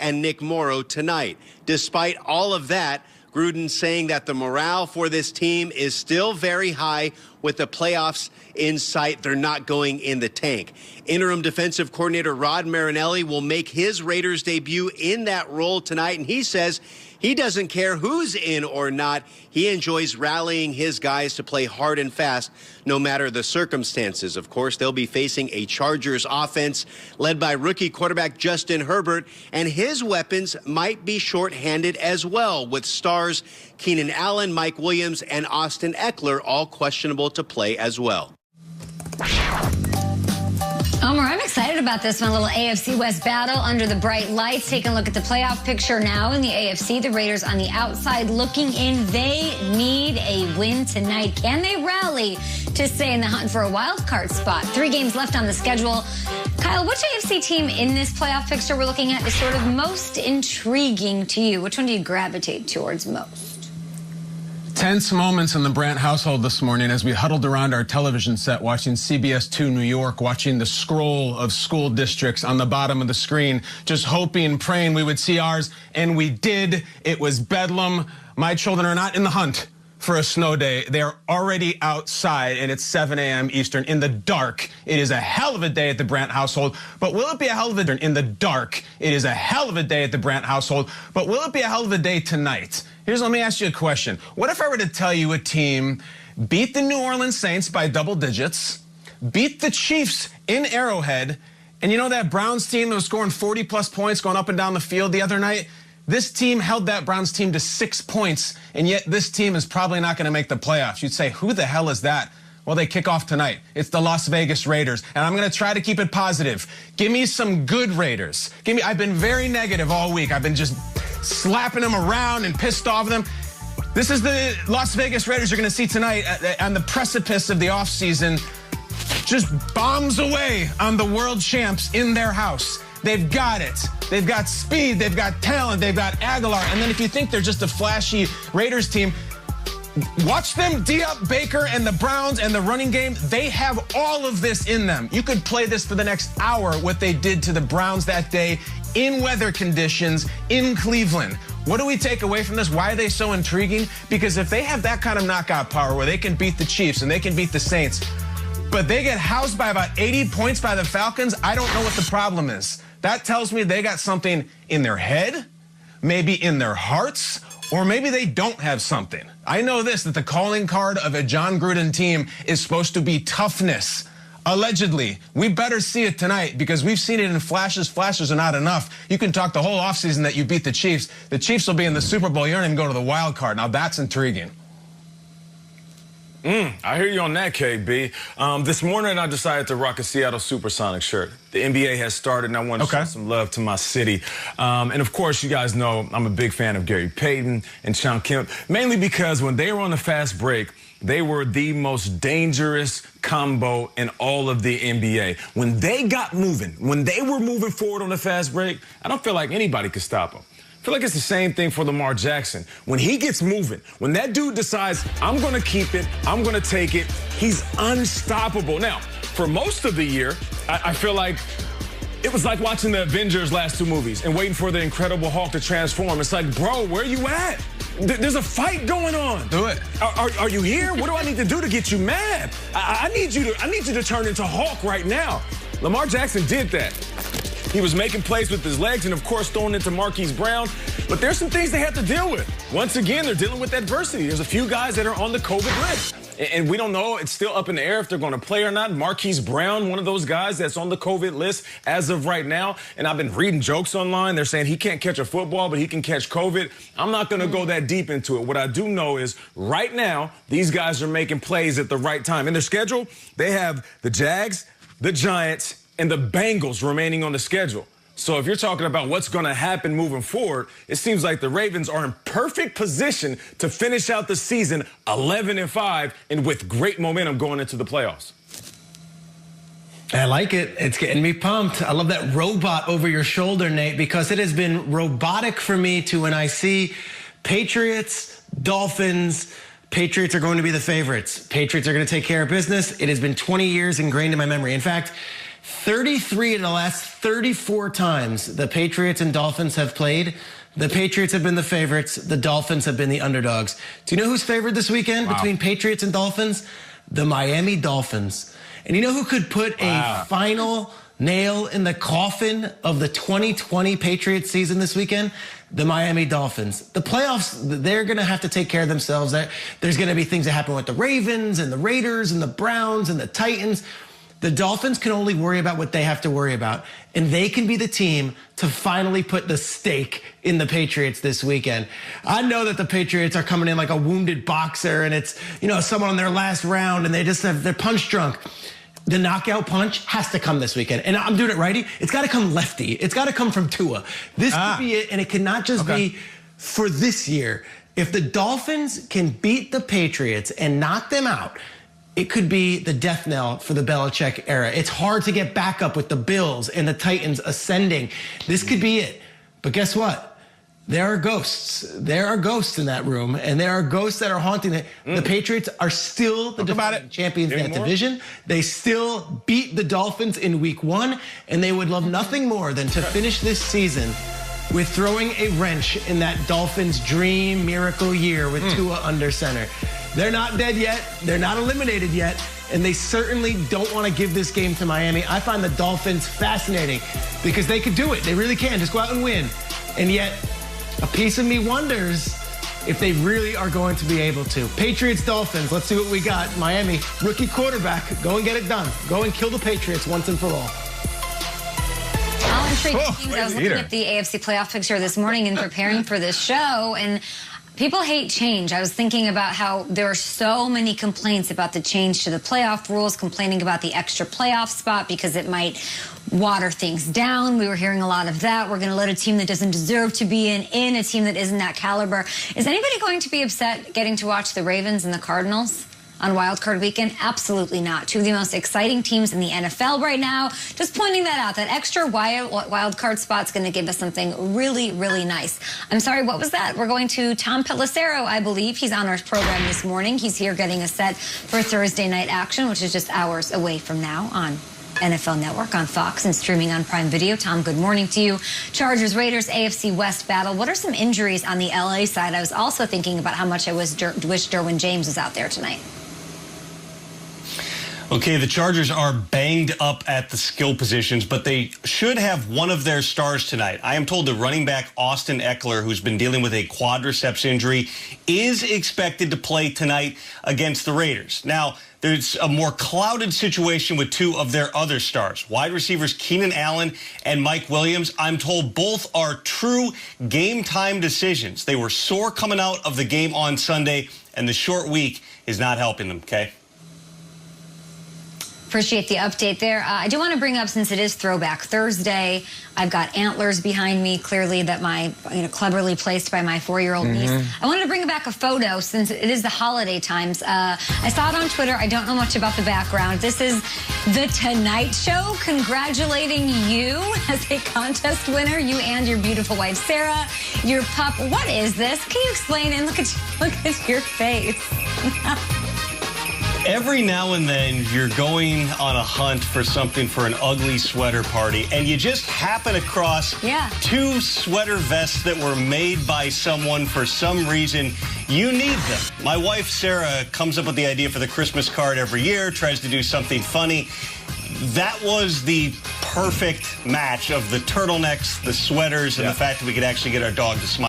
and Nick Morrow tonight. Despite all of that, Gruden saying that the morale for this team is still very high with the playoffs in sight. They're not going in the tank. Interim defensive coordinator Rod Marinelli will make his Raiders debut in that role tonight, and he says he doesn't care who's in or not. He enjoys rallying his guys to play hard and fast, no matter the circumstances. Of course, they'll be facing a Chargers offense led by rookie quarterback Justin Herbert, and his weapons might be shorthanded as well, with stars Keenan Allen, Mike Williams, and Austin Eckler all questionable to play as well. Omar, I'm excited about this one. A little AFC West battle under the bright lights. Taking a look at the playoff picture now in the AFC. The Raiders on the outside looking in. They need a win tonight. Can they rally to stay in the hunt for a wild card spot? 3 games left on the schedule. Kyle, which AFC team in this playoff picture we're looking at is sort of most intriguing to you? Which one do you gravitate towards most? Tense moments in the Brandt household this morning as we huddled around our television set watching CBS 2 New York, watching the scroll of school districts on the bottom of the screen, just hoping, praying we would see ours, and we did. It was bedlam. My children are not in the hunt for a snow day. They are already outside, and it's 7 a.m. Eastern in the dark. It is a hell of a day at the Brandt household, but will it be a hell of a day in the dark? It is a hell of a day at the Brandt household, but will it be a hell of a day tonight? Let me ask you a question. What if I were to tell you a team beat the New Orleans Saints by double digits, beat the Chiefs in Arrowhead, and you know that Browns team that was scoring 40-plus points going up and down the field the other night? This team held that Browns team to 6 points, and yet this team is probably not going to make the playoffs. You'd say, who the hell is that? Well, they kick off tonight. It's the Las Vegas Raiders, and I'm going to try to keep it positive. Give me some good Raiders. I've been very negative all week. I've been just slapping them around and pissed off them. This is the Las Vegas Raiders you're going to see tonight on the precipice of the offseason. Just bombs away on the world champs in their house. They've got it. They've got speed. They've got talent. They've got Aguilar. And then if you think they're just a flashy Raiders team, watch them D up Baker and the Browns and the running game. They have all of this in them. You could play this for the next hour, what they did to the Browns that day in weather conditions in Cleveland. What do we take away from this? Why are they so intriguing? Because if they have that kind of knockout power where they can beat the Chiefs and they can beat the Saints, but they get housed by about 80 points by the Falcons, I don't know what the problem is. That tells me they got something in their head, maybe in their hearts, or maybe they don't have something. I know this, that the calling card of a John Gruden team is supposed to be toughness. Allegedly. We better see it tonight because we've seen it in flashes. Flashes are not enough. You can talk the whole offseason that you beat the Chiefs. The Chiefs will be in the Super Bowl. You don't even go to the wild card. Now that's intriguing. I hear you on that, KB. This morning, I decided to rock a Seattle Supersonic shirt. The NBA has started, and I want to show some love to my city. And, of course, you guys know I'm a big fan of Gary Payton and Sean Kemp, mainly because when they were on the fast break, they were the most dangerous combo in all of the NBA. When they got moving, when they were moving forward on the fast break, I don't feel like anybody could stop them. I feel like it's the same thing for Lamar Jackson. When he gets moving, when that dude decides, I'm going to keep it, I'm going to take it, he's unstoppable. Now, for most of the year, I feel like it was like watching the Avengers last 2 movies and waiting for the Incredible Hulk to transform. It's like, bro, where are you at? There's a fight going on. Do it. Are you here? What do I need to do to get you mad? I need you to turn into Hulk right now. Lamar Jackson did that. He was making plays with his legs and, of course, throwing into Marquise Brown. But there's some things they have to deal with. Once again, they're dealing with adversity. There's a few guys that are on the COVID list. And we don't know. It's still up in the air if they're going to play or not. Marquise Brown, one of those guys that's on the COVID list as of right now. And I've been reading jokes online. They're saying he can't catch a football, but he can catch COVID. I'm not going to go that deep into it. What I do know is right now, these guys are making plays at the right time. In their schedule, they have the Jags, the Giants, and the Bengals remaining on the schedule. So if you're talking about what's going to happen moving forward, it seems like the Ravens are in perfect position to finish out the season 11-5 and with great momentum going into the playoffs. I like it. It's getting me pumped. I love that robot over your shoulder, Nate, because it has been robotic for me to when I see Patriots, Dolphins. Patriots are going to be the favorites. Patriots are going to take care of business. It has been 20 years ingrained in my memory. In fact, 33 of the last 34 times the Patriots and Dolphins have played, the Patriots have been the favorites, the Dolphins have been the underdogs. Do you know who's favored this weekend between Patriots and Dolphins? The Miami Dolphins. And you know who could put a final nail in the coffin of the 2020 Patriots season this weekend? The Miami Dolphins. The playoffs, they're going to have to take care of themselves. There's going to be things that happen with the Ravens and the Raiders and the Browns and the Titans. The Dolphins can only worry about what they have to worry about, and they can be the team to finally put the stake in the Patriots this weekend. I know that the Patriots are coming in like a wounded boxer, and it's, someone on their last round, and they're punch drunk. The knockout punch has to come this weekend. And I'm doing it righty. It's got to come lefty. It's got to come from Tua. This could be it, and it cannot just be for this year. If the Dolphins can beat the Patriots and knock them out, it could be the death knell for the Belichick era. It's hard to get back up with the Bills and the Titans ascending. This could be it. But guess what? There are ghosts. There are ghosts in that room, and there are ghosts that are haunting it. The Patriots are still the defending champions in that division. They still beat the Dolphins in week 1, and they would love nothing more than to finish this season with throwing a wrench in that Dolphins' dream miracle year with Tua under center. They're not dead yet. They're not eliminated yet. And they certainly don't want to give this game to Miami. I find the Dolphins fascinating because they could do it. They really can. Just go out and win. And yet, a piece of me wonders if they really are going to be able to. Patriots, Dolphins, let's see what we got. Miami, rookie quarterback, go and get it done. Go and kill the Patriots once and for all. All intriguing teams. I was looking at the AFC playoff picture this morning and preparing for this show, and people hate change. I was thinking about how there are so many complaints about the change to the playoff rules, complaining about the extra playoff spot because it might water things down. We were hearing a lot of that. We're going to let a team that doesn't deserve to be in a team that isn't that caliber. Is anybody going to be upset getting to watch the Ravens and the Cardinals on Wild Card Weekend? Absolutely not. Two of the most exciting teams in the NFL right now. Just pointing that out. That extra wild card spot's going to give us something really, really nice. I'm sorry, what was that? We're going to Tom Pelissero, I believe. He's on our program this morning. He's here getting us set for Thursday night action, which is just hours away from now on NFL Network, on Fox, and streaming on Prime Video. Tom, good morning to you. Chargers, Raiders, AFC West battle. What are some injuries on the LA side? I was also thinking about how much I wish Derwin James was out there tonight. Okay, the Chargers are banged up at the skill positions, but they should have one of their stars tonight. I am told the running back Austin Eckler, who's been dealing with a quadriceps injury, is expected to play tonight against the Raiders. Now, there's a more clouded situation with two of their other stars, wide receivers Keenan Allen and Mike Williams. I'm told both are true game-time decisions. They were sore coming out of the game on Sunday, and the short week is not helping them, okay? Appreciate the update there. I do want to bring up, since it is Throwback Thursday, I've got antlers behind me, clearly that my, cleverly placed by my 4-year-old niece. I wanted to bring back a photo since it is the holiday times. I saw it on Twitter. I don't know much about the background. This is The Tonight Show congratulating you as a contest winner, you and your beautiful wife, Sarah, your pup. What is this? Can you explain it? Look at your face. Every now and then, you're going on a hunt for something for an ugly sweater party, and you just happen across two sweater vests that were made by someone for some reason. You need them. My wife, Sarah, comes up with the idea for the Christmas card every year, tries to do something funny. That was the perfect match of the turtlenecks, the sweaters, and the fact that we could actually get our dog to smile.